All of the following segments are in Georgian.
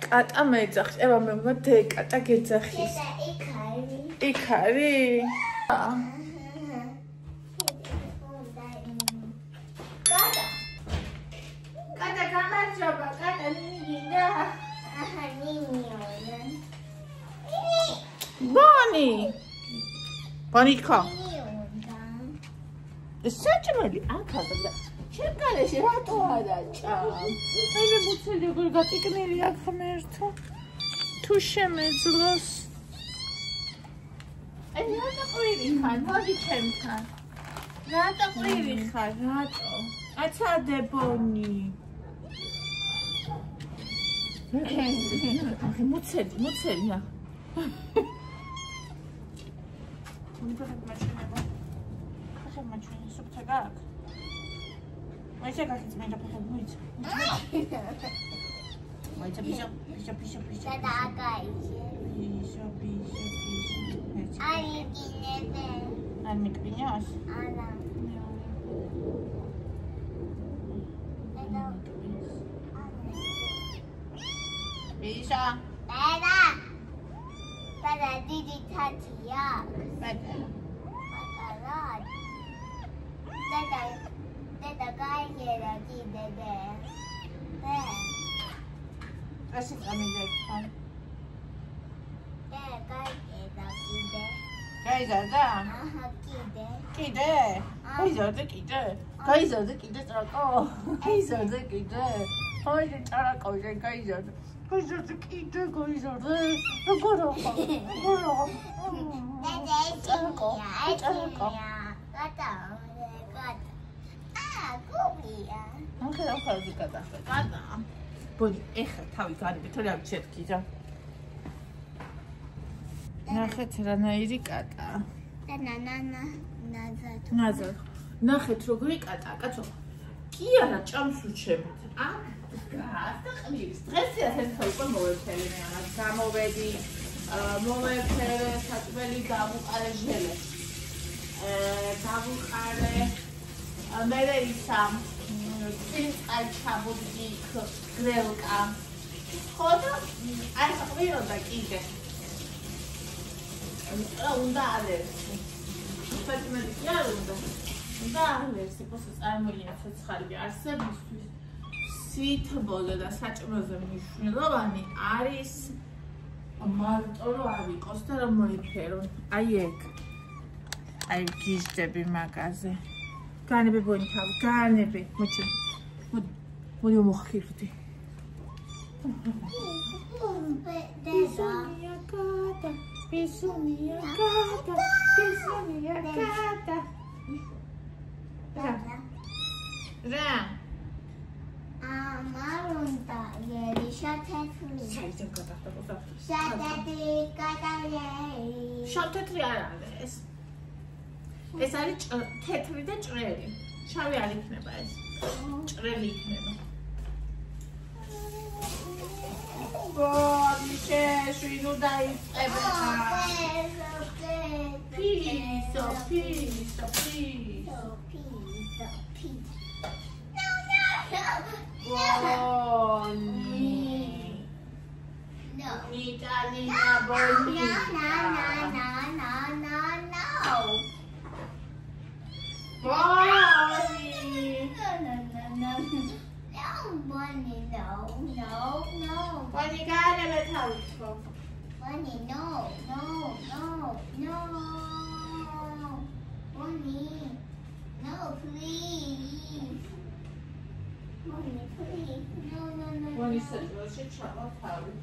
კატა მეძახს. ება მე მგონი კატა გეძახის. იქ არის? კატა გამარჯობა, კატა მინდა. ბონი. ბონიკო. საჭმელი აქა. ჩემგარეში რატო არა ჭამ? მე მუცელი როგორ გატიკნილი აქ ღმერთო. თუ შემეძლოს. რატო ყვირი ხარ? მოდი ჩემთან. რატო ყვირი ხარ? რატო? აცადებონი. მუცელი რა. მაჩვენე სუფთა გაქვს. Moje gachit mnie dopochodnić. Moje pisio. Zadagaj się. Pisio. Ani kinebe. Ani kpinios. Ana. Pisio. Tada didi tatiya. Bada. Dada gayera dede. Asit amilekhan. Gayera Gayzada. Aha kide. Kide. Gayzada kide trako. Gayzada kide. Haydi trako gayzada. Gayzada kide. Goro. Gata. Gubia. Okay, gata. Boni, ეხა თავი განები, თორე არ შეთქი რა. ნახეთ რანაირი კატა. და ნანა ნაზარ. ნახეთ როგორი კატა, კაცო. კი არა, ჭამს უჩემთ. გასაყმის. დღეს ერთად უკვე მოვეფერე მე ამას. გამოვედი, მოვეფერე, საჭმელი გავუყარე ჟელე. გავუყარე მე ისამ წინწალ ჩაბუდი გრელკა. ხოდა აი ყვიროდა კიდე. უნდა ალერსი. ფეთმედი კი არ უნდა. უნდა ალერსი, პოსა წარმოიდგინე ცოცხალი არსებისთვის. სითბოზე და საჭმელზე მნიშვნელოვანი არის მარტო რომ არ იყოს და რომ მოიფერონ. აი ეგ. აი გიჟდები მაგაზე. განები ბონი თავი, განები. მოდი მოხირდი. Pisumia gata. Ra. Amarunta, yerisha tetri. Shatati gata yeri. Shatati არ არის. ეს არის თეთრი და ჭრელი. შავი არ იქნება ეს. ჭრელი იქნება. Boni, შეშვინო დაიწყება. Piso. Boni. No. Nina, Boni. No. Bonnie, no. Bonnie, gotta let her go. Bonnie, no. Bonnie, no, please. Bonnie, please. No. Bonnie said, well, she tried off Harry.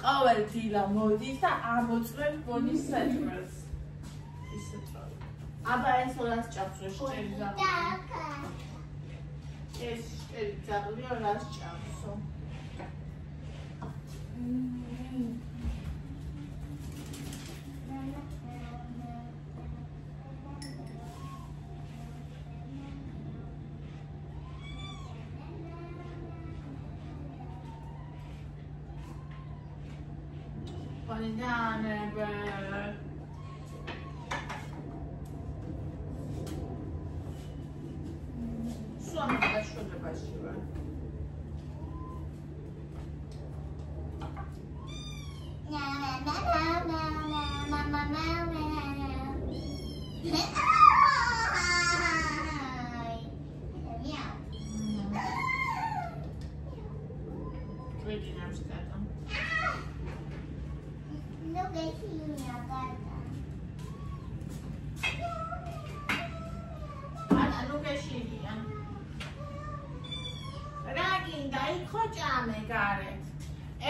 ყოველ დილა მოდის და ამოწმებს ბონის საჭმელს. ისე თქო. აბა ეს რას ჭამს შტერი ზაღლი? ეს შტერი ზაღლი რას ჭამსო? Bananebe. Sonra da şöyle მოგონებაში ვარ.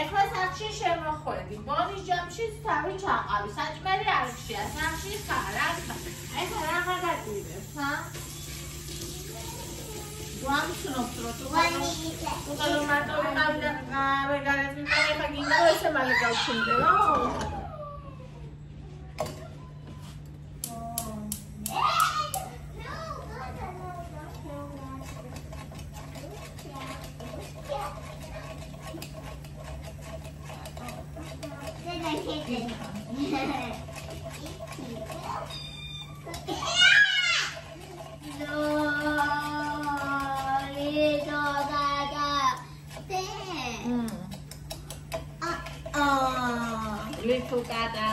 ეხლა საჭი შემოხვედი. ბონის ჯამშიც თავი ჩაყავი. საჭმელი არ ხშია. სახში ხარ, რა ხარ? ეხლა რა გადაგვიდებს, ჰა? ვამცნობთ რომ თუ მარტო ვიყავი და ვეგარეთ ვიყავი, ეხლა გინდა რომ ესე მალე გავჩნდე, რა? Little Gada.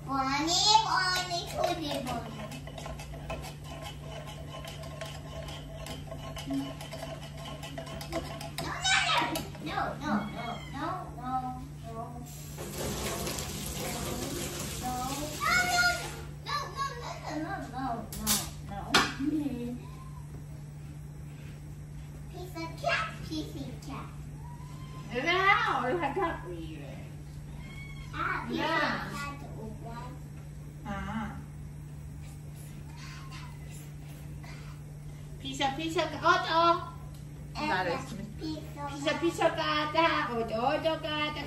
Bonnie, Cootie Bonnie. No. Piece of cat. Now, I got me. Pisa oto. Pisa kata oto kata.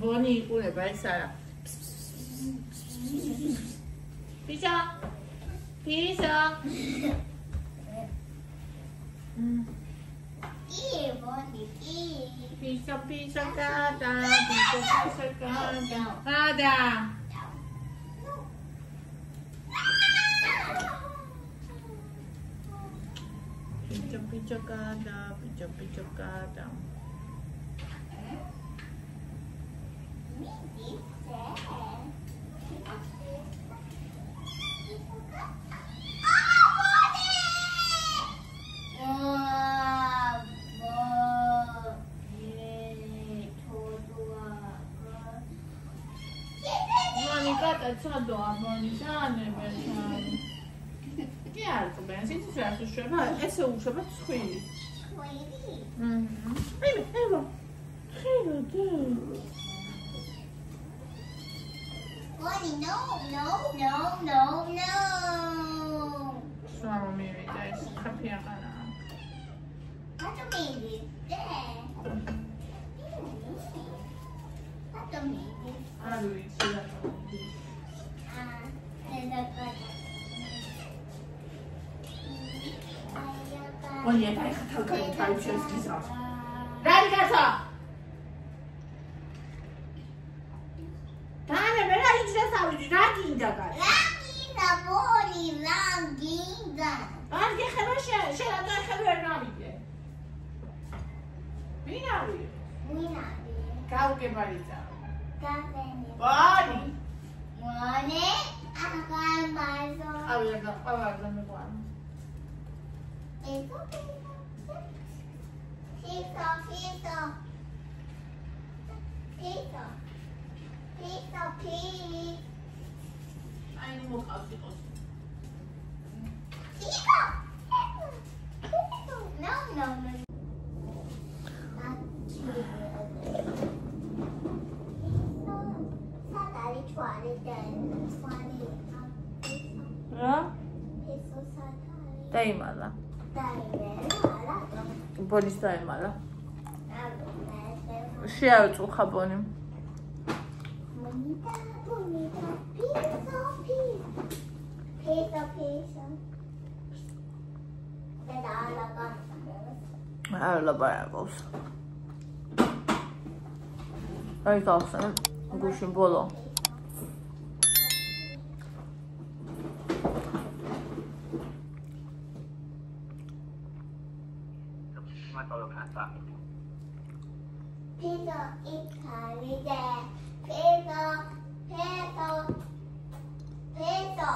Boni ikулება ეს არა. Pisa. Bonnie. Pisa kata. Ada. Picha kata. Çado abone sane ben. Diğer ben siz sürüyorsunuz şöyle. Ese uçaba çıkıyor. Evet. Bonnie, no. Sonra meyve dersi kapıya kana. What do you mean? Alu içiyor. Bonnie, dai katakan kalçası güzel. Radikasa. Tane bera içine savcı raginda kal. Raginda Bonnie, raginda. Anke xebaşa, şerada xeber namide. Minari. Kauke barita. Bonnie. Akan bazo. Avlardan mı var? Piso. Aynı mı kaldı olsun? No. დაიმალა. ბონის დაიმალა. შეავწუხა ბონი. არ ლაბარაკობს. აი გავხსენე გუშინ ბოლო. Peso, Italia, peso, peso, peso.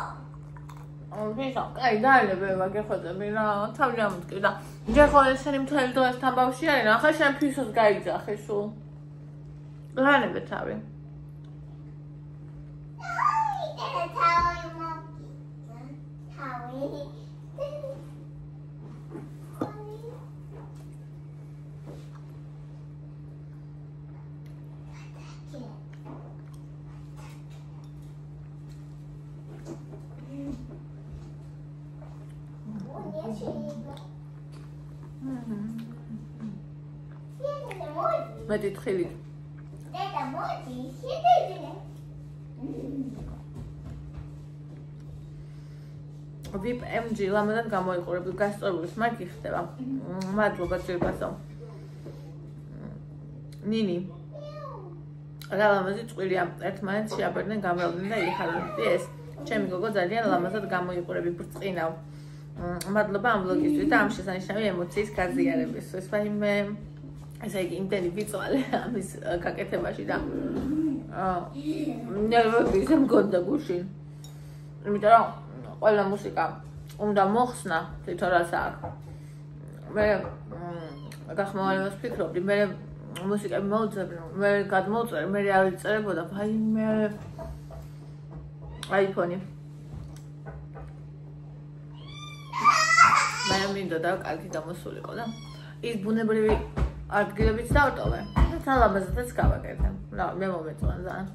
Peso, კაი, დაელები მაგეხოთები რა, თავი ამტკიდა. ჯერ ხო ესენი მთელი დღეს თამბავში არიან, ახლა შენ ფისოს გაიძახე სულ. ლანებე თავი. მეტი თხილი. Dada მოდი, შედეგე. VIP MG ლამაზად გამოიყურები გასწორების მაგი ხდება. მადლობა ძირფასო. ნინი. რა ლამაზი წვილია. ერთმანეთს შეაბერდნენ, გამრავლდნენ და იხარდნენ. ეს ჩემი გოგო ძალიან ლამაზად გამოიყურები ბრწყინავ. მადლობა ამ ვლოგისთვის და ამ შესანიშნავი ემოციის გაზიარებისთვის. ვაიმე ესე იგი იმდენი ვიწვალე ამის გაკეთებაში და ნერვები ისე მგონდა გუშინ. იმიტომ რომ ყველა მუსიკა უნდა მოხსნა თვითონ რას აქვს. მე გახმოვანებას ვფიქრობდი, მე მუსიკები მოვწერე, მე გადმოვწერე, მე არ ვიწერებოდა, ვაიმე აიფონი. მე მინდოდა კარგი გამოსულიყო და ის ბუნებრივი ადგილებიც დავტოვე. და ლამაზადაც გავაკეთე. რა, მე მომეწონა ძალიან.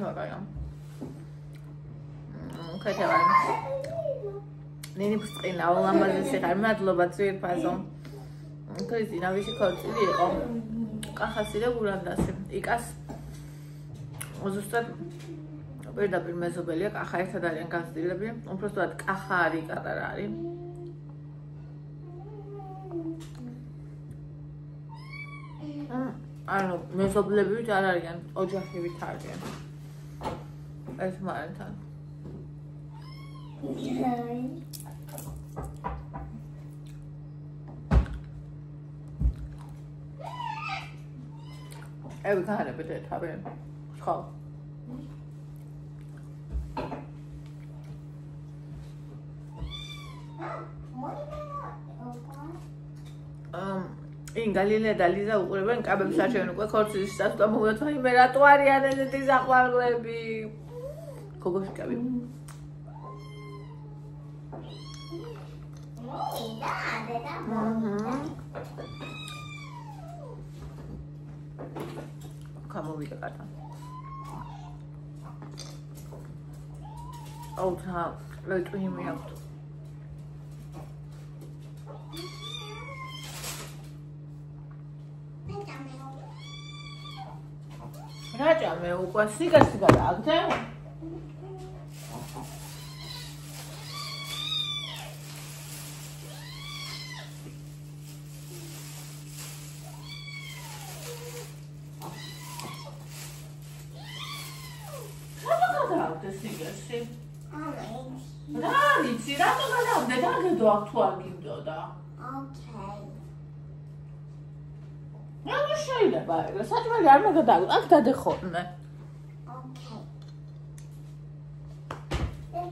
მაგაა. ქეთევან. ნინი ბრწყინა, ლამაზი ხარ, მადლობა ძვირფასო. ქრისტინა ვისი ქორწილი იყო. კახასი და გურანდასი. იკას ზუსტად პირდაპირ მეზობელია, კახა ერთად არიან გაზრდილები. უბრალოდ კახა არის, კატარა არის. ანუ მეზობლებივით არ არიან, ოჯახივით არიან. ერთმანეთთან. ევი განებეთ თავი. ხო. ინ გალილე და ლიზა უყურებენ კაბებს არჩევენ უკვე ქორწილის დასწრება მომეწონა მე რატო არიან ესეთი საყვარლები. გოგოშკები. გამოვიდა კატა. აუ თა, ლეტვი მეაქვთ. რაჭამე უკვე სიგა დააგდე? თუ არ გინდოდა. Okay. რა შეიძლება ეგრე? საჭმელი არ უნდა გადაგო, აქ დადეხორნე. Okay.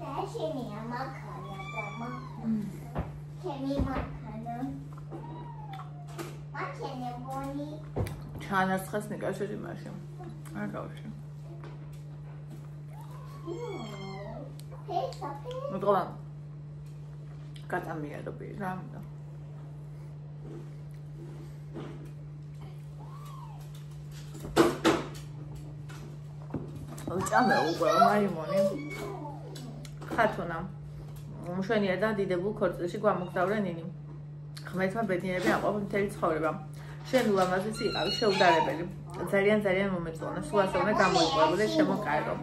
და შენია მაქანა და ჩემი მაქანა. მაქენე გონი. ჩანასხეს ნიკაშები მაშინ. არ გავში. მოგოლა. გადამიერობი რა უნდა. ჭამე უკვე მაიმონი. ხათუნა. მშვენიერ და დიდებულ ქორწილში გვამოგზავრე ნინი. ღმერთმა ბედნიერები ამყოფ მთელი ცხოვრება. შენ ულამაზესი იყავი, შეუდარებელი. ძალიან მომეწონა. სულ ასე უნდა გამოიყურებოდეს ჩემო კარგო.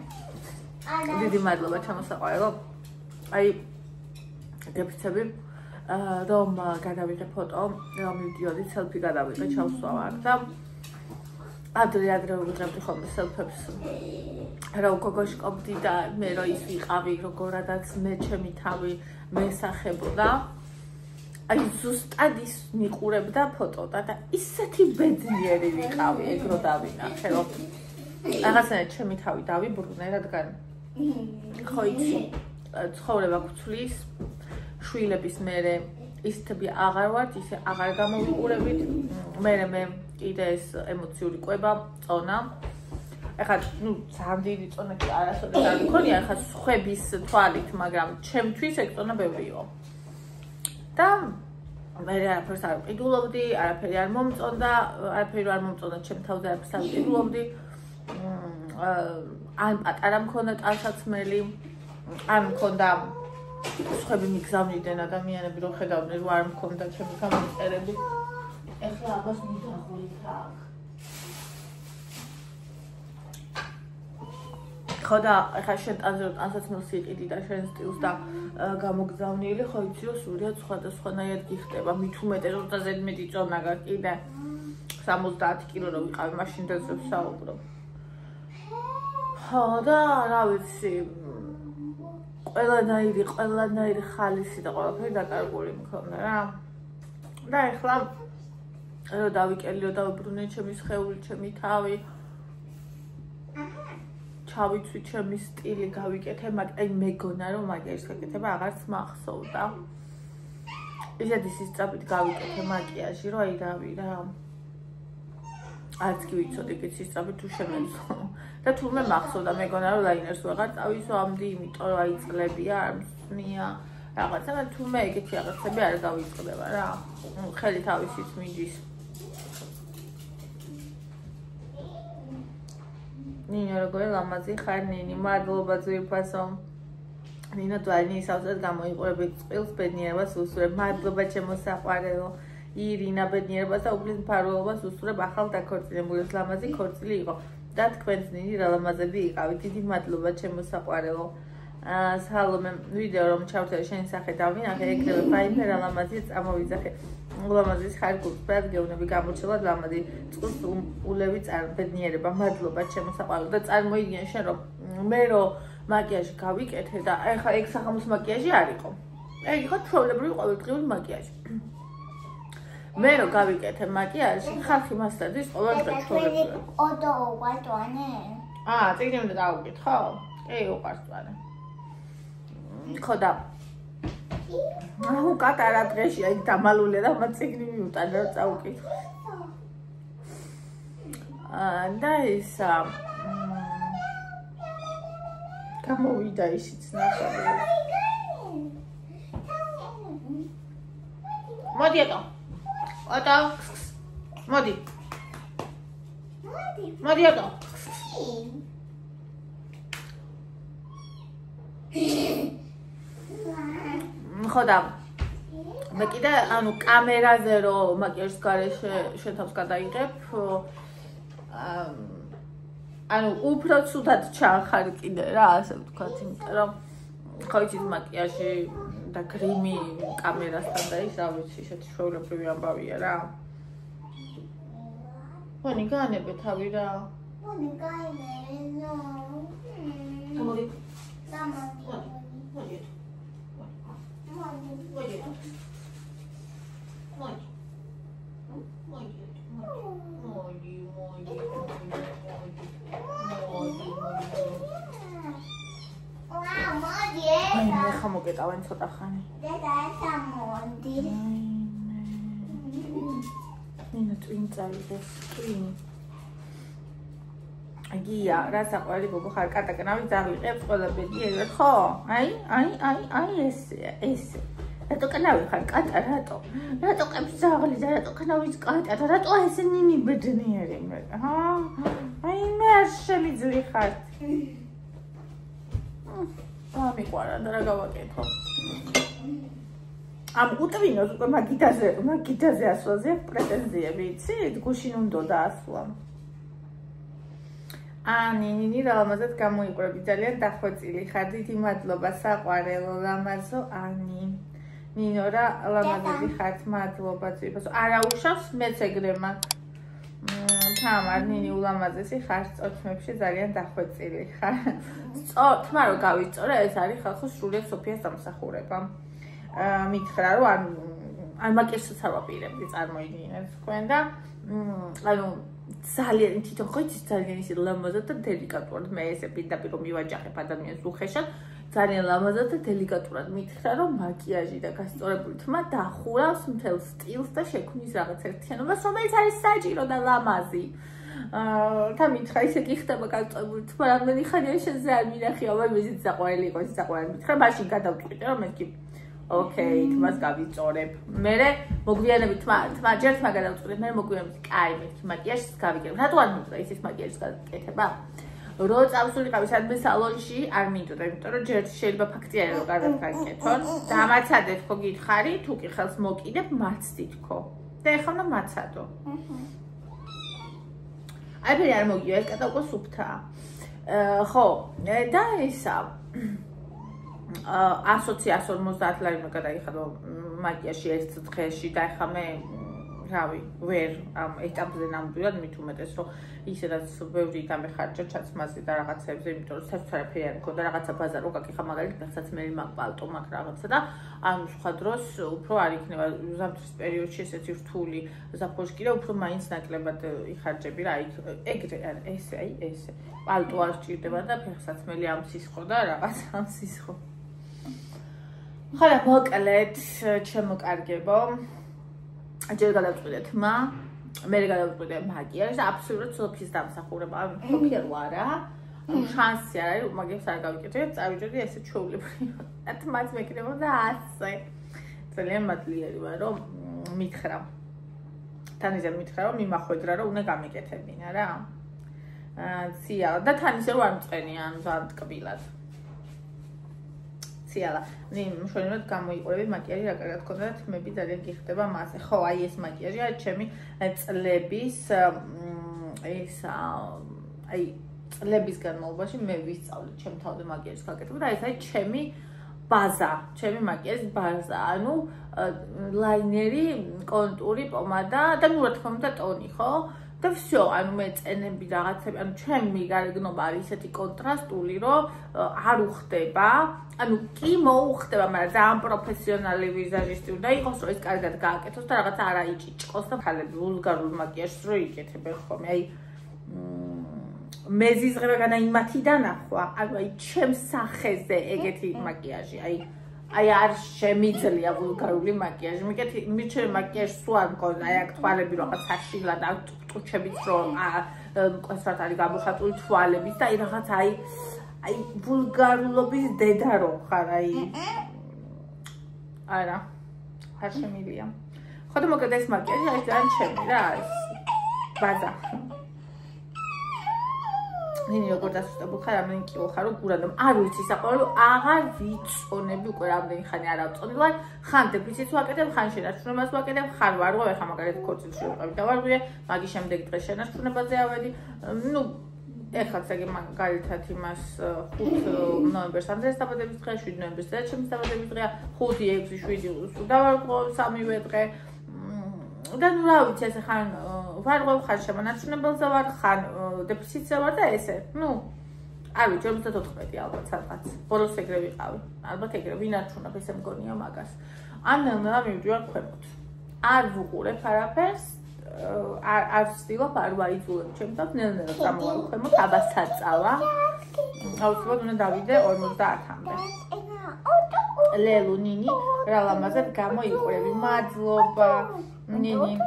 დიდი მადლობა ჩემო საყვარელო. აი გეფიცები რომ გადავიღე ფოტო, რომ მივდიოდი სელფი გადავიღე, ჩავსვავარ და ადრე ვიღებდი ხოლმე სელფებს. რომ გოგოშკობდი და მე რო ის ვიყავი, როგორადაც მე ჩემი თავი მესახებოდა. აი ზუსტად ის მიყურებდა ფოტოდა და ისეთი ბედნიერი ვიყავი, ეგ რო დავინახე, რომ რაღაცნაირად ჩემი თავი დავიბრუნე, რადგან ხო იცი, ცხოვრება გვცვლის, შვილების მერე ისეთები აღარ ვართ, ისე აღარ გამოვიყურებით, მე კიდე ეს ემოციური კვება, წონა. ეხლა ძალიან დიდი წონა კი არასოდეს არ მქონია, ეხლა სხვების თვალით, მაგრამ ჩემთვის ეგ წონა ბევრი იყო. და მე არაფერს არ ვყიდულობდი, არაფერი არ მომწონდა, არაფერი არ მომწონდა ჩემ თავზე, არაფერს არ ვყიდულობდი. ან პატარა მქონდა ტანსაცმელი, ან მქონდა სხვები მიგზავნიდნენ ადამიანები, რომ ხედავდნენ, რომ არ მქონდა ჩემი გამომწერები. ეხლა აბას მიდახურით აქ. ხო და ეხლა შენ ტანსაცმელს იყიდი და შენ სტილს და გამოგზავნილი, ხო იცი რომ სულიად სხვადასხვანაირად გიხდება, მით უმეტეს რომ ზედმეტი წონა გაქვს კიდე 70 კილო რო ვიყავი, მაშინ დაზე ვსაუბრობ. ხო და რა ვიცი, ყველანაირი ხალისი და ყველაფერი დაკარგული მქონდა რა. და ეხლა რო დავიკელი, რო დავიბრუნე ჩემი სხეული, ჩემი თავი, ჩავიცვი ჩემი სტილი, გავიკეთე, მაგრამ მეგონა რომ მაგიაჟის გაკეთება აღარც მახსოვდა. ისეთი სისწრაფით გავიკეთე მაკიაჟი, რომ აი რავი რა. არც კი ვიცოდი კი სისწრაფით თუ შემეძლო. და თურმე მახსოვდა მეგონა რომ ლაინერს ვეღარ წავისვამდი, იმიტომ რომ აი წლებია, არ მსმია, რაღაცა, მაგრამ თურმე ეგეთი რაღაცები არ გავიწყდება რა. ხელი თავისით მიდის. ნინო როგორი ლამაზი ხარ ნინი, მადლობა ძვირფასო. ნინო თვალნი ისავსად გამოიყურებით წყვილს, ბედნიერებას უსურებ. მადლობა ჩემო საყვარელო. ირინა ბედნიერებას და უფლის მფარველობას უსურებ, ახალ დაქორწინებულებს ლამაზი ქორწილი იყო. და თქვენც ნინი რა ლამაზები იყავით. დიდი მადლობა ჩემო საყვარელო. სალომე ვიდეო რომ ჩავწერე შენი სახე დავინახე, ეგრევე ფაინე რა ლამაზია წამოვიძახე. ლამაზის ხარ გულწრფელად გეუბნები გამოჩელად ლამაზი წყვილს ულევი ბედნიერება. მადლობა ჩემო საყვარელო და წარმოიდგინე შენ რომ მე რო მაკიაჟი გავიკეთე და ეხლა ეგ სახამოს მაკიაჟი არ იყო. ეგ იყო ჩვეულებრივი ყოველდღიური მაკიაჟი. მე რო გავიკეთე მაკიაჟი, ხალხი მასწავლის ყოველდღე ჩვეულებრივი. ოდო უყვარდვანე? წიგნი უნდა დავუკითხო? კი, უყვარდვანე. ხო და უკატარა დღეში აი დამალულე და მათ წიგნი მიუტანა რომ წავუკითხო. და ის გამოვიდა ისიც ნახე. მოდი ატო. მოდი. მოდი ატო. ხო და მე კიდე ანუ კამერაზე რომ მაკიაჟის გარეშე შეთავს გადაიღებ, ანუ უფრო ცუდად ჩახარ კიდე რა, ასე ვთქვათ, იმიტომ რომ ხო იცით მაკიაჟი და გრიმი კამერასთან და ის რა ვიცი, ისეთი ჩვეულებრივი ამბავია რა. ვანი განებე თავი რა. ვანი გაიმერე ნო. მოდი. მოდი. მე ხამოგეტავენ ცოტა ხანი. დედა მოდი. ნინა twin წაიღეს twin. აგია, რა საყვარელი გოგო ხარ, კატაკნავი დავიღებს ყველა ბედნიერად, ხო? აი ეს. რატო კნავი ხარ, კატა, რატო? რატო ყებს ზაღლი და რატო კნავის კატა და რატო ესე ნინი ბედნიერი მე? აი მე არ შემიძლი ხარ. მიყვარა და რა გავაკეთო? ამ უტვინოს უკვე მაგიდაზე ასვლაზე პრეტენზიები, იცით? გუშინ უნდა ასვლა. ნინი რა ლამაზად გამოიყურები, ძალიან დახვეწილი ხარ, დიდი მადლობა საყვარელო ლამაზო ანი. ნინო რა ლამაზები ხართ, მადლობა ძვირფასო. არა უშავს, მეც ეგრე მაქვს. თამარ, ნინი ულამაზესი ხარ, წოთმებში ძალიან დახვეწილი ხარ. თმა რო გავიწორე, ეს არის ხალხოს სრულიად სოფიას დამსახურება. მითხრა რომ ან მაკიაჟსაც არ ვაპირებდი წარმოიდგინეთ თქვენ და ანუ ძალიან თვითონ ხო იცით ძალიან ისე ლამაზად და დელიკატურად მე ესე პირდაპირ რომ მივაჯახებ ადამიანს უხეშად ძალიან ლამაზად და დელიკატურად მითხრა რომ მაკიაჟი და გასწორებული თმა დახურავს მთელ სტილს და შექმნის რაღაც ერთიანობას რომელიც არის საჭირო და ლამაზი და მითხრა ისე კი ხდება გასწორებული თმა რამდენი ხანია შენზე არ მინახია მაგრამ ისიც საყვარელი იყო ის საყვარელი მითხრა მაშინ გადავწყვიტე რომ მე კი Okay, თმას გავიწორებ. მე მოგვიანებით თმა ჯერ თმა გადავწყვიტე, მე მოგვიანებით კაი მეთქი მაკიაჟს გავიკეთებ. რატო არ მინდოდა ისეთ მაკიაჟს გაკეთება? რო წავსულიყავი სადმე სალონში, არ მინდოდა, იმიტომ რომ ჯერ შეიძლება ფაქტი არის რომ კარგად გაკეთონ. დამაცადეთ ხო გითხარი, თუ კი ხელს მოკიდებ, მაცდით ხო. და ეხლა უნდა მაცადო. აი მე არ მოგია, ეს კატა უკვე სუფთაა. ხო, და ისა 150 ლარი უნდა გადაიხადო მაკიაჟი ერთ დღეში და ეხლა მე რავი ვერ ამ ეტაპზე ნამდვილად მით უმეტეს რომ ისედაც ბევრი დამეხარჯა ჩაცმაზე და რაღაცებზე იმიტომ რომ საერთოდ არაფერი არ მქონდა რაღაცა ბაზარო გაკიხა მაგალითად ხსაც მე მაგ პალტო მაგ რაღაცა და ანუ სხვა დროს უფრო არ იქნება ზამთრის პერიოდში ესეთი რთული ზაფხულში კიდე უფრო მაინც ნაკლებად იხარჯები რა ეგრე არ ესე აი ესე პალტო არ სჭირდება და ფეხსაცმელი ამ სისხლო და რაღაცა ამ სისხლო ხარა მოკლედ ჩემო კარგებო ჯერ გადავწყვიტე თმა მე გადავწყვიტე მაკიაჟს და აბსოლუტურად სოფიის დამსახურება სოფიერ ვარა შანსი არ არის მაგას არ გავიკეთე წავიჯერდი ესე ჩვეულებრივ და თმაც მეკრებოდა ასე ძალიან მადლიერი ვარ რომ მითხრა თან ისე მითხრა რომ მიმახვედრა რომ უნდა გამიკეთებინა რა ცია და თან ისე რომ არ მწყენია ანუ ძალიან ტკბილად ციალა მშვენივრად გამოიყურები მაკიაჟი რა კარგად გქონდა და თმები ძალიან გიხდება მასე ხო აი ეს მაკიაჟია ჩემი წლების ეს აი წლების განმავლობაში მე ვისწავლე ჩემ თავზე მაკიაჟის გაკეთება და ეს არის ჩემი ბაზა ჩემი მაკიაჟის ბაზა ანუ ლაინერი კონტური პომადა და ნუ რა თქმა უნდა ტონი ხო და всё, ანუ მე წენები რაღაცები, ანუ ჩემი გარეგნობა არის ისეთი კონტრასტული, რომ არ უხდება. ანუ კი მოუხდება, მაგრამ ძალიან პროფესიონალი ვიზაჟისტი უნდა იყოს, რომ ეს კარგად გააკეთოს და რაღაცა არ აიჭიჭყოს და ხალები ვულგარულ მაკიაჟს რო იკეთებენ ხოლმე. აი მეზიზღებაგან აი მათი დანახვა, ანუ აი ჩემს სახეზე ეგეთი მაკიაჟი, აი არ შემიძლია ვულგარული მაკიაჟი. მიკეთე მაკიაჟს სულ არ მქონდა, აი აქ თვალები რაღაც აშილა და ტუჩებიც რომ მყესრად არის გამოხატული თვალების და აი რაღაც აი ვულგარულობის დედა რო ხარ აი არა არ შემიძლია. ხო და მოკლედ ეს მაკიაჟი არის ძალიან ჩემი რა ეს ბაზა. ნინი როგორ დასუსტებულ ხარ, რამდენი კილო ხარ, რომ გურადომ არ ვიცი საყოველთაოდ აღარ ვიცონები უკვე რამდენი ხანი არ ავწონი ვარ, ხან დეფიციტს ვაკეთებ, ხან შენარჩუნებას ვაკეთებ, ხან ვარღვევ, ეხლა მაგალითად ქორწილში ვიყავი და ვარღვიე, მაგის შემდეგ დღეს შენარჩუნებაზე ავედი. ნუ ეხლაც ეგ მაგალითად იმას 5 ნოემბერს ანდრეს დაბადების დღეა, 7 ნოემბერს დედაჩემის დაბადების დღეა, 5, 6, 7 სულ დავარღვევ, 3-ვე დღე. და ნუ რა ვიცი ესე ხან ვარღვევ ხან შემონარჩუნებელზე ვარ ხან დეფიციტზე ვარ და ესე ნუ არ ვიცი 54 ალბათ სადღაც ბოლოს ეგრე ვიყავი ალბათ ეგრე ვინ არჩუნებ ესე მგონია მაგას ან ნელ-ნელა მივდივარ ქვემოთ არ ვუყურებ არაფერს არ ვცდილობ არ ვაიძულებ ჩემს თავს ნელ-ნელა წამოვალ ქვემოთ აბასაც წავა აუცილებლად უნდა დავიდე 50-მდე ლელუ ნინი რა ლამაზად გამოიყურები მადლობა ნინი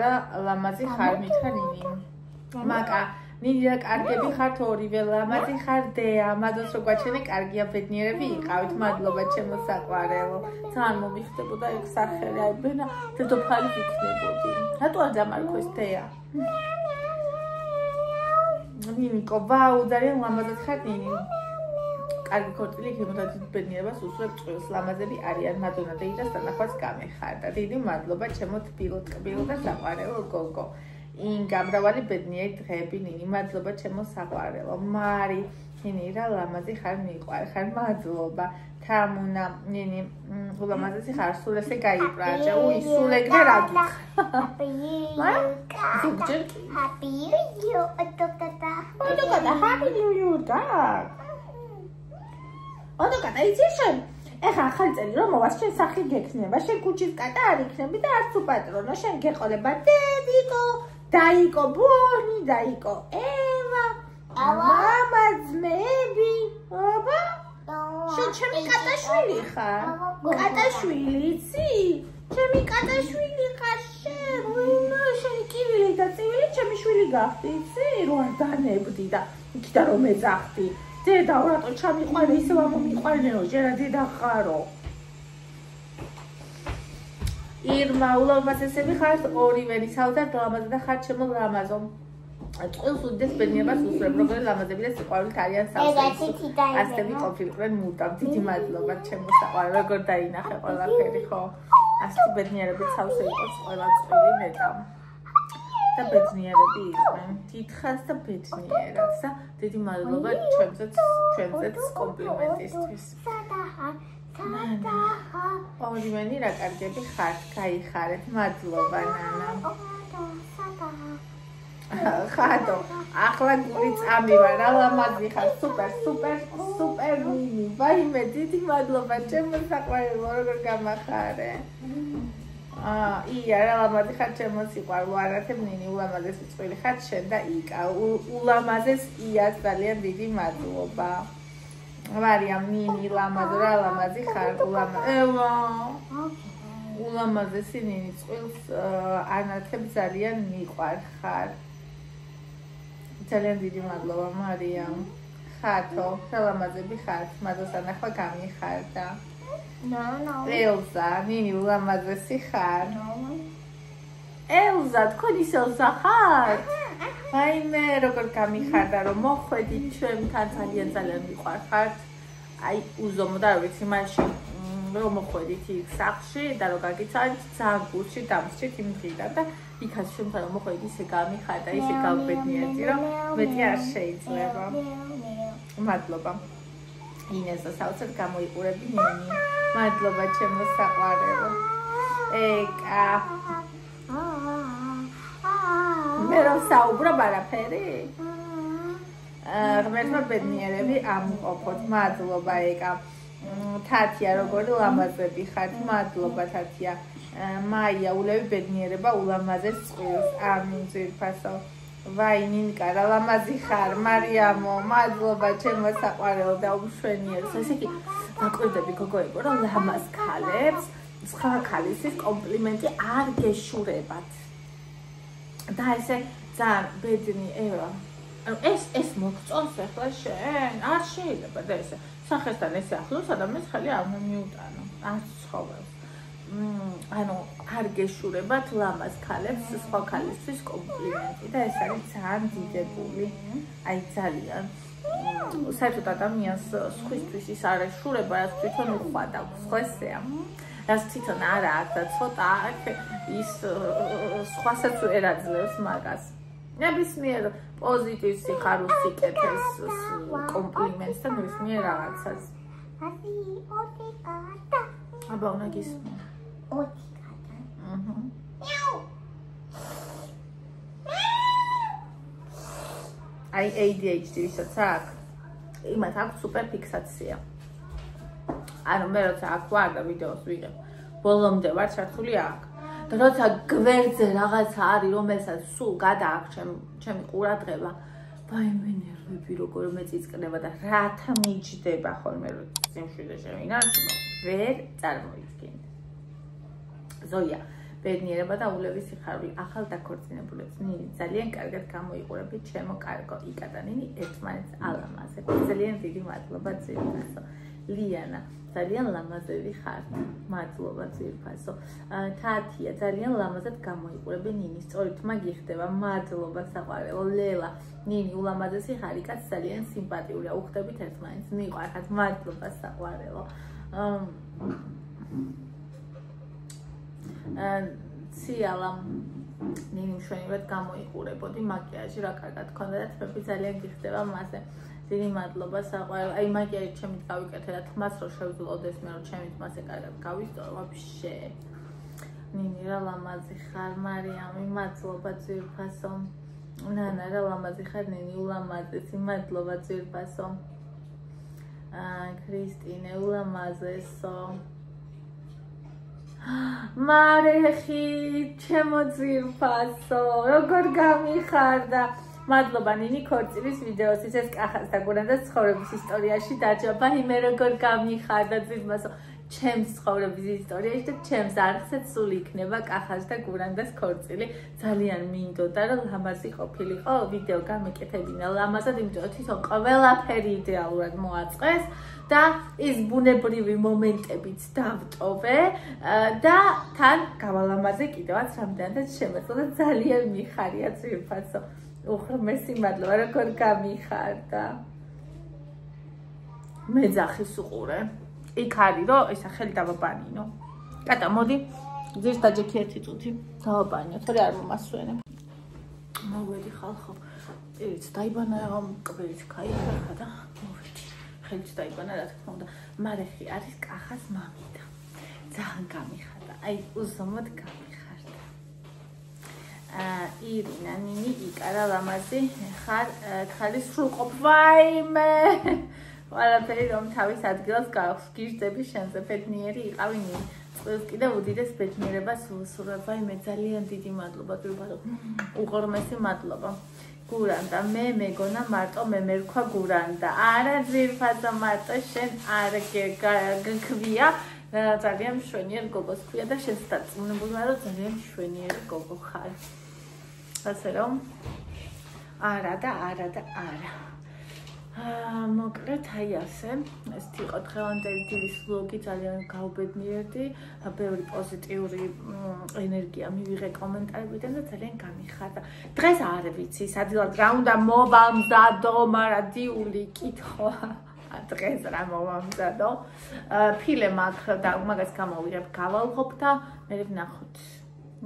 რა ლამაზი ხარ მითხრა ნინი მაკა ნინი რა კარგები ხართ ორივე ლამაზი ხარ დეა მადლობს რომ გვაჩვენე კარგია ბედნიერები იყავით მადლობა ჩემო საყვარელო ძალიან მომიხდებოდა ეგ სახელი აი ბენა დედოფალი ვიქნებოდი რატო არ დამარქოს დეა ნინი კობაუ ძალიან ლამაზად ხარ ნინი კარგი ქორწილი გემოდათ ბედნიერებას უსურვებ წყვილს ლამაზები არიან მადონა და იდას დანახვას გამეხარდა დიდი მადლობა ჩემო თბილო ტკბილო და საყვარელო გოგო ინ გამრავალი ბედნიერი დღეები ნინი მადლობა ჩემო საყვარელო მარი ნინი რა ლამაზი ხარ მიყვარ ხარ მადლობა თამუნა ნინი ულამაზესი ხარ სულ ესე გაიბრაჭე უი სულ ეგრე რა ზოგჯერ Happy you ოტოკატა happy new year და ოტოკატა იცი შენ ეხა ახალი წელი რომ მოვას შენ სახი გექნება შენ კუჩის კატა არ იქნები და არც უპატრონო შენ გეყოლება დედიკო დაიკო ბონი დაიკო ევა მამა ძმები აბა შენ ჩემი კატაშვილი ხარ კატაშვილი იცი ჩემი კატაშვილი ხარ შენ შენი კივილი და წივილი ჩემი შვილი გახდი იცი რო არ დანებდი და იქიდან რომ ეძახდი დედა რატო ჩამიყვანე ისევ ამომიყვანეო ჯერა დედა ხარო ირმა ულამაზესები ხართ ორივე საოცარ ლამაზი და ხართ ჩემო ლამაზო წყვილს უდიდეს ბედნიერებას უსურებ როგორი ლამაზები და სიყვარულით არიან სავსე ასები ყოფილიყვნენ მუდამ დიდი მადლობა ჩემო საყვარელ როგორ დაინახე ყველაფერი ხო ასეთი ბედნიერებით სავსე იყოს ყველა წვილი ნეტამ და ბედნიერები იყვნენ დიდხანს და ბედნიერად და დიდი მადლობა ჩვენზეც კომპლიმენტისთვის ორივენი რა კარგები ხართ გაიხარეთ მადლობა ნანა ხადო ახლა გული წამივა რა ლამაზი ხარ სუპერ მინი ვაიმე დიდი მადლობა ჩემო საყვარელო როგორ გამახარე ია რა ლამაზი ხარ ჩემო სიყვარულო არათებ ნინი ულამაზესი წვილი ხარ შენ და იკა ულამაზეს იას ძალიან დიდი მადლობა მარიამ ნინი ლამაზო რა ლამაზი ხარ ულამაზესი ნინი წვილს ანათებ ძალიან მიყვარხარ ძალიან დიდი მადლობა მარიამ ხათო რა ლამაზები ხართ მადლოსთან ახლა გამიხარდა ელზა ნინი ულამაზესი ხარ ელზა თქვენი ელზა ხარ ვაიმე როგორ გამიხარდა რომ მოხვედი ჩვენთან ძალიან მიყვარხართ აი უზომო და ვიცი მაშინ რომ მოხვედით იქ სახლში და რომ გაგიცავთ ძალიან გულში დამსჭით იმ დღიდან და იქაც შემთხვევით რომ მოხვედით ისე გამიხარდა ისე გავბედნიერი რომ მეტი არ შეიძლება მადლობა ინესა საოცრად გამოიყურები ნინი მადლობა ჩემო საყვარელო ეკა მე რომ საუბრობ არაფერი ღმერთმა ბედნიერები ამყოფოთ მადლობა ეკა თათია როგორი ლამაზები ხართ მადლობა თათია მაია ულევი ბედნიერება ულამაზეს წყვილს ამინ ძირფასო ვაინინკა რა ლამაზი ხარ მარიამო მადლობა ჩემო საყვარელო და უშვენიერს ესე იგი დაკვირდები გოგოებო რომ ლამაზ ქალებს სხვა ქალისთვის კომპლიმენტი არ გეშურებათ და ესე ძალიან ბედნი ევა ეს მოგწონს ახლა შენ არ შეიძლება და ესე სახესთან ესე ახლოს ადამიანს ხელი არ მიუტანო არც ცხოველს ანუ არ გეშურებათ ლამაზ ქალებს სხვა ქალისთვის კომპლიმენტი და ეს არის ძალიან დიდებული აი ძალიან საერთოდ ადამიანს სხვისთვის ის არ ეშურება რაც თვითონ უხვად აქვს ხო ესეა რაც თვითონ არა აქვს და ცოტა ის სხვასაც ვერ აძლევს მაგას ნებისმიერ პოზიტივს სიხარულს სიკეთეს კომპლიმენტს და ნებისმიერ რაღაცას აბა უნდა გისმო აი ADHD ვისაც აქვს იმათ აქვს სუპერ ფიქსაცია ანუ მე როცა აქ ვარ და ვიდეოს ვიღებ ბოლომდე ვარ ჩართული აქ და როცა გვერდზე რაღაცა არის რომელსაც სულ გადააქვს ჩემი ყურადღება ვაიმე ნერვები როგორ მეწიწკნება და რათა მიჯდება ხოლმე რომ სიმშვიდე შევინარჩუნო ვერ წარმოიდგენთ ზოია ბედნიერება და ულევის სიხარული ახალ დაქორწინებულებს ნინი ძალიან კარგად გამოიყურებით ჩემო კარგო იკა და ნინი ერთმანეთს ალამაზებ ძალიან დიდი მადლობა ძირფასო ლიანა ძალიან ლამაზები ხართ მადლობა ძირფასო თათია ძალიან ლამაზად გამოიყურები ნინი სწორით მაგი ხდება მადლობა საყვარელო ლელა ნინი ულამაზესი ხარ იკაც ძალიან სიმპათიურია უხდებით ერთმანეთს მიყვარხართ მადლობა საყვარელო ციალა ნინი მშვენივრად გამოიყურებოდი მაკიაჟი რა კარგად გქონდა და თმები ძალიან გიხდება მასე დიდი მადლობა საყვარელ. აი მაგიერი ჩემით გავიკეთე და თმას რო შევძლოდეს მე რომ ჩემით მასე კარგად გავისწორო ვაფშე. ნინი რა ლამაზი ხარ მარიამი, მადლობა ძვირფასო. ნანა რა ლამაზი ხარ ნინი, ულამაზესი, მადლობა ძვირფასო. ქრისტინე ულამაზესო. მარეხი ჩემო ძვირფასო, როგორ გამიხარდა. მადლობა ნინი ქორწილის ვიდეოსთვის, ეს კახას და გურანძას ცხოვრების ისტორიაში დაჯობა. მე როგორ გამიხარდა ძვირფასო. ჩემს ცხოვრების ისტორიაში და ჩემს არხზეც სულ იქნება კახას და გურანძას ქორწილი. ძალიან მინდოდა რომ ლამაზი ყოფილიყო ვიდეო გამეკეთებინა ლამაზად, იმიტომ რომ თვითონ ყველაფერი იდეალურად მოაწყეს და ის ბუნებრივი მომენტებიც დავტოვე და თან გავალამაზე კიდევაც რამდენადაც შემეძლო და ძალიან მიხარია ძვირფასო. უღრმესი მადლობა, როგორ გამიხარდა. მე ძახის უყურე. იქ არის რომ ესა ხელი დავაბანინო. კატა მოდი ძირს დაჯექი ერთი წუთი დავაბანინო, თორე არ მომასვენებ. მოვედი ხალხო. ეს დაიბანა რომ კვირით кайფა და მოვედი. ხელით დაიბანა რა თქმა უნდა. მარეხი არის კახას მამიდა. ძალიან გამიხარდა. აი უზომოდ გამიხარდა. ირინა ნინი იკარა ლამაზი ხარ ხალის სრულყოფ ვაიმე. ყველაფერი რომ თავის ადგილას გაქვს, გიჟდები შენზე, ბედნიერი იყავი ნინი. წყვილს კიდევ უდიდეს ბედნიერებას ვუსურვებ. მე ძალიან დიდი მადლობა ძვირფასო. უღრმესი მადლობა. გურანდა, მე მეგონა მარტო მე მერქვა გურანდა. არა ძვირფასო, მარტო შენ არ გქვია. ძალიან მშვენიერ გოგოს ქვია და შენს დაწუნებულმა რომ ძალიან მშვენიერი გოგო ხარ. ასე რომ არა და არა და არა. მოკლედ აი ასე ეს იყო დღევანდელი დილის ვლოგი, ძალიან გავბედნიერდი, ბევრი პოზიტიური ენერგია მივიღე კომენტარებიდან და ძალიან გამიხარდა. დღეს არ ვიცი სადღაც რა უნდა მოვამზადო, მაგრამ დიული კითხვა დღეს რა მოვამზადო. ფილე მაქვს და მაგას გამოვიღებ, გავალღობ და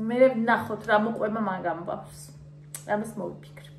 მე ვნახოთ რა მოყვება მაგ ამბავს. რამეს მოვიფიქრებ.